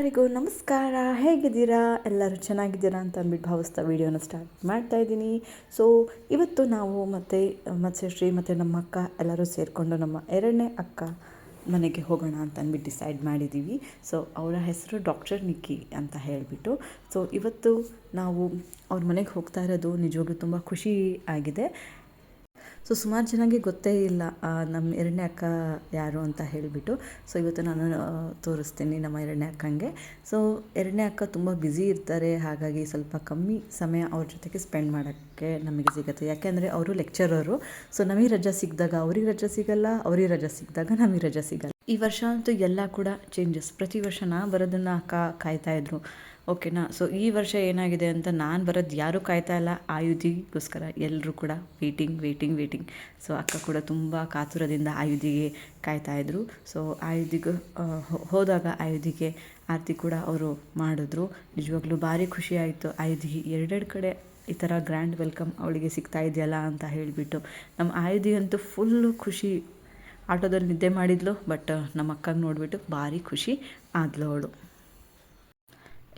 ಎಲ್ಲರಿಗೂ ನಮಸ್ಕಾರ. ಹೇಗಿದ್ದೀರಾ? ಎಲ್ಲರೂ ಚೆನ್ನಾಗಿದ್ದೀರಾ ಅಂತ ಅಂದ್ಬಿಟ್ಟು ಭಾವಿಸ್ತಾ ವೀಡಿಯೋನ ಸ್ಟಾರ್ಟ್ ಮಾಡ್ತಾ ಇದ್ದೀನಿ. ಸೊ ಇವತ್ತು ನಾವು ಮತ್ತು ಶ್ರೀ ಮತ್ತು ನಮ್ಮ ಅಕ್ಕ ಎಲ್ಲರೂ ಸೇರಿಕೊಂಡು ನಮ್ಮ ಎರಡನೇ ಅಕ್ಕ ಮನೆಗೆ ಹೋಗೋಣ ಅಂತ ಅಂದ್ಬಿಟ್ಟು ಡಿಸೈಡ್ ಮಾಡಿದ್ದೀವಿ. ಸೊ ಅವರ ಹೆಸರು ಡಾಕ್ಟರ್ ನಿಕ್ಕಿ ಅಂತ ಹೇಳಿಬಿಟ್ಟು. ಸೊ ಇವತ್ತು ನಾವು ಅವ್ರ ಮನೆಗೆ ಹೋಗ್ತಾ ಇರೋದು ನಿಜವಾಗ್ಲೂ ತುಂಬ ಖುಷಿ ಆಗಿದೆ. ಸೊ ಸುಮಾರು ಜನಕ್ಕೆ ಗೊತ್ತೇ ಇಲ್ಲ ನಮ್ಮ ಎರಡನೇ ಅಕ್ಕ ಯಾರು ಅಂತ ಹೇಳಿಬಿಟ್ಟು. ಸೊ ಇವತ್ತು ನಾನು ತೋರಿಸ್ತೀನಿ ನಮ್ಮ ಎರಡನೇ ಅಕ್ಕಂಗೆ. ಸೊ ಎರಡನೇ ಅಕ್ಕ ತುಂಬ ಬ್ಯುಸಿ ಇರ್ತಾರೆ, ಹಾಗಾಗಿ ಸ್ವಲ್ಪ ಕಮ್ಮಿ ಸಮಯ ಅವ್ರ ಜೊತೆಗೆ ಸ್ಪೆಂಡ್ ಮಾಡೋಕ್ಕೆ ನಮಗೆ ಸಿಗುತ್ತೆ. ಯಾಕೆಂದರೆ ಅವರು ಲೆಕ್ಚರರು. ಸೊ ನಮಗೆ ರಜೆ ಸಿಕ್ಕಿದಾಗ ಅವ್ರಿಗೆ ರಜೆ ಸಿಗಲ್ಲ, ಅವ್ರಿಗೆ ರಜೆ ಸಿಕ್ಕಿದಾಗ ನಮಗೆ ರಜೆ ಸಿಗಲ್ಲ. ಈ ವರ್ಷ ಅಂತೂ ಎಲ್ಲ ಕೂಡ ಚೇಂಜಸ್. ಪ್ರತಿ ವರ್ಷ ನಾನು ಬರೋದನ್ನು ಅಕ್ಕ ಕಾಯ್ತಾಯಿದ್ರು, ಓಕೆನಾ. ಸೊ ಈ ವರ್ಷ ಏನಾಗಿದೆ ಅಂತ ನಾನು ಬರೋದು ಯಾರೂ ಕಾಯ್ತಾ ಇಲ್ಲ, ಆಯುಧಿಗೋಸ್ಕರ ಎಲ್ಲರೂ ಕೂಡ ವೇಟಿಂಗ್. ಸೊ ಅಕ್ಕ ಕೂಡ ತುಂಬ ಕಾತುರದಿಂದ ಆಯುಧಿಗೆ ಕಾಯ್ತಾಯಿದ್ರು. ಸೊ ಆಯುಧಿಗೆ ಹೋದಾಗ ಆಯುಧಿಗೆ ಆರತಿ ಕೂಡ ಅವರು ಮಾಡಿದ್ರು. ನಿಜವಾಗ್ಲೂ ಭಾರಿ ಖುಷಿ ಆಯಿತು. ಆಯುಧಿಗೆ ಎರಡೆರಡು ಕಡೆ ಈ ಥರ ಗ್ರ್ಯಾಂಡ್ ವೆಲ್ಕಮ್ ಅವಳಿಗೆ ಸಿಗ್ತಾ ಇದೆಯಲ್ಲ ಅಂತ ಹೇಳಿಬಿಟ್ಟು. ನಮ್ಮ ಆಯುಧಿ ಅಂತೂ ಫುಲ್ಲು ಖುಷಿ. ಆಟೋದಲ್ಲಿ ನಿದ್ದೆ ಮಾಡಿದ್ಲು, ಬಟ್ ನಮ್ಮ ಅಕ್ಕಂಗೆ ನೋಡಿಬಿಟ್ಟು ಭಾರಿ ಖುಷಿ ಆದ್ಲು ಅವಳು.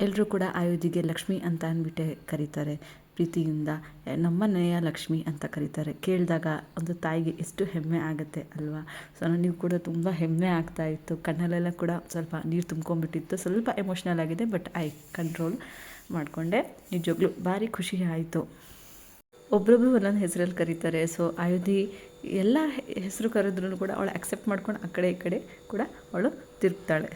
ಎಲ್ಲರೂ ಕೂಡ ಆಯುಧಿಗೆ ಲಕ್ಷ್ಮಿ ಅಂತ ಅಂದ್ಬಿಟ್ಟೆ ಕರೀತಾರೆ ಪ್ರೀತಿಯಿಂದ. ನಮ್ಮನೆಯ ಲಕ್ಷ್ಮಿ ಅಂತ ಕರೀತಾರೆ. ಕೇಳಿದಾಗ ಒಂದು ತಾಯಿಗೆ ಎಷ್ಟು ಹೆಮ್ಮೆ ಆಗುತ್ತೆ ಅಲ್ವಾ. ಸೊ ನನಗೂ ಕೂಡ ತುಂಬ ಹೆಮ್ಮೆ ಆಗ್ತಾಯಿತ್ತು. ಕಣ್ಣಲ್ಲೆಲ್ಲ ಕೂಡ ಸ್ವಲ್ಪ ನೀರು ತುಂಬ್ಕೊಂಡ್ಬಿಟ್ಟಿತ್ತು. ಸ್ವಲ್ಪ ಎಮೋಷ್ನಲ್ ಆಗಿದೆ, ಬಟ್ ಕಂಟ್ರೋಲ್ ಮಾಡಿಕೊಂಡೆ. ನಿಜವಾಗ್ಲೂ ಭಾರಿ ಖುಷಿ ಆಯಿತು. ಒಬ್ಬೊಬ್ಬರು ಒಂದೊಂದು ಹೆಸರಲ್ಲಿ ಕರೀತಾರೆ. ಸೊ ಆಯುಧಿ ಎಲ್ಲ ಹೆಸರು ಕರೆದ್ರೂ ಕೂಡ ಅವಳು ಅಕ್ಸೆಪ್ಟ್ ಮಾಡ್ಕೊಂಡು ಆ ಕಡೆ ಈ ಕಡೆ ಕೂಡ ಅವಳು ತಿರುಗ್ತಾಳೆ.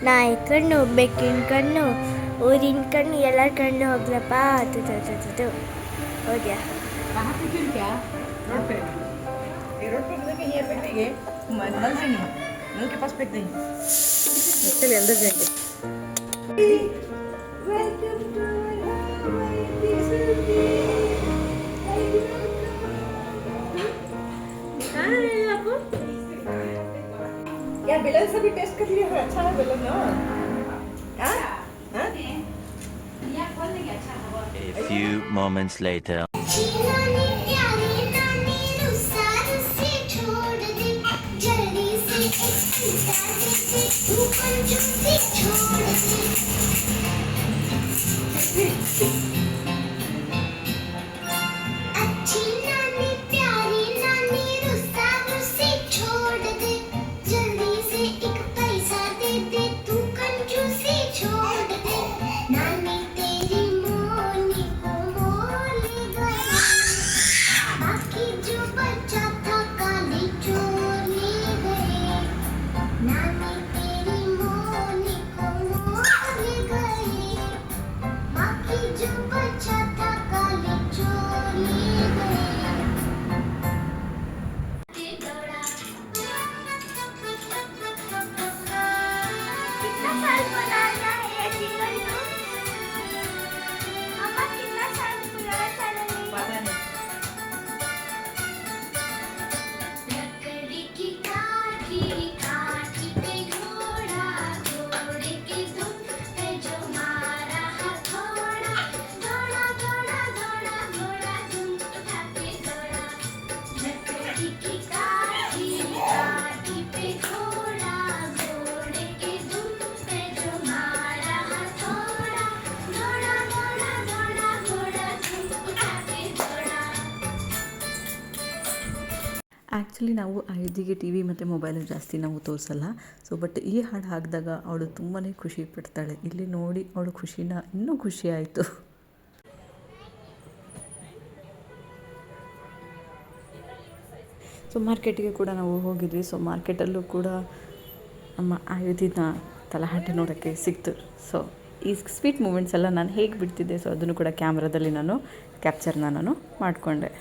ನಾಯಿ ಕಣ್ಣು, ಬೆಕ್ಕಿನ ಕಣ್ಣು, ಊರಿನ ಕಣ್ಣು, ಎಲ್ಲರ ಕಣ್ಣು ಹೋಗ್ಲಪ್ಪ. ಅದು ಹೋಗ್ಯಾ यार बेलन से भी टेस्ट कर लिया है, अच्छा है बेलन ना. A few moments later. Actually ನಾವು ಆಯುಧಿಗೆ ಟಿ ವಿ ಮತ್ತು ಮೊಬೈಲಲ್ಲಿ ಜಾಸ್ತಿ ನಾವು ತೋರಿಸಲ್ಲ. ಸೊ ಬಟ್ ಈ ಹಾಡು ಹಾಕಿದಾಗ ಅವಳು ತುಂಬಾ ಖುಷಿ ಪಡ್ತಾಳೆ. ಇಲ್ಲಿ ನೋಡಿ ಅವಳು ಖುಷಿನ ಇನ್ನೂ ಖುಷಿ ಆಯಿತು. ಸೊ ಮಾರ್ಕೆಟಿಗೆ ಕೂಡ ನಾವು ಹೋಗಿದ್ವಿ. ಸೊ ಮಾರ್ಕೆಟಲ್ಲೂ ಕೂಡ ನಮ್ಮ ಆಯುಧಿನ ತಲಹಟೆ ನೋಡೋಕ್ಕೆ ಸಿಕ್ತು. ಸೊ ಈ ಸ್ವೀಟ್ ಮೂಮೆಂಟ್ಸ್ ಎಲ್ಲ ನಾನು ಹೇಗೆ ಬಿಡ್ತಿದ್ದೆ, ಸೊ ಅದನ್ನು ಕೂಡ ಕ್ಯಾಮ್ರಾದಲ್ಲಿ ನಾನು ಕ್ಯಾಪ್ಚರ್ನ ನಾನು ಮಾಡಿಕೊಂಡೆ.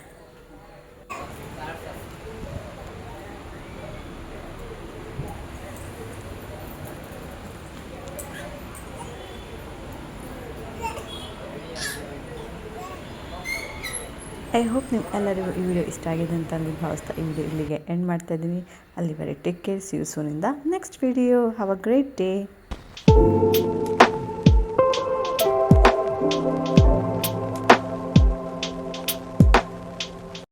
ಐ ಹೋಪ್ ನೀವು ಎಲ್ಲರಿಗೂ ಈ ವಿಡಿಯೋ ಇಷ್ಟ ಆಗಿದೆ ಅಂತ ಅಂದು ಭಾವಿಸ್ತಾ ಈ ವಿಡಿಯೋ ಇಲ್ಲಿಗೆ ಎಂಡ್ ಮಾಡ್ತಾ ಇದ್ದೀನಿ. ಅಲ್ಲಿವರೆಗೆ take care, see you soon in the next video. Have a great day.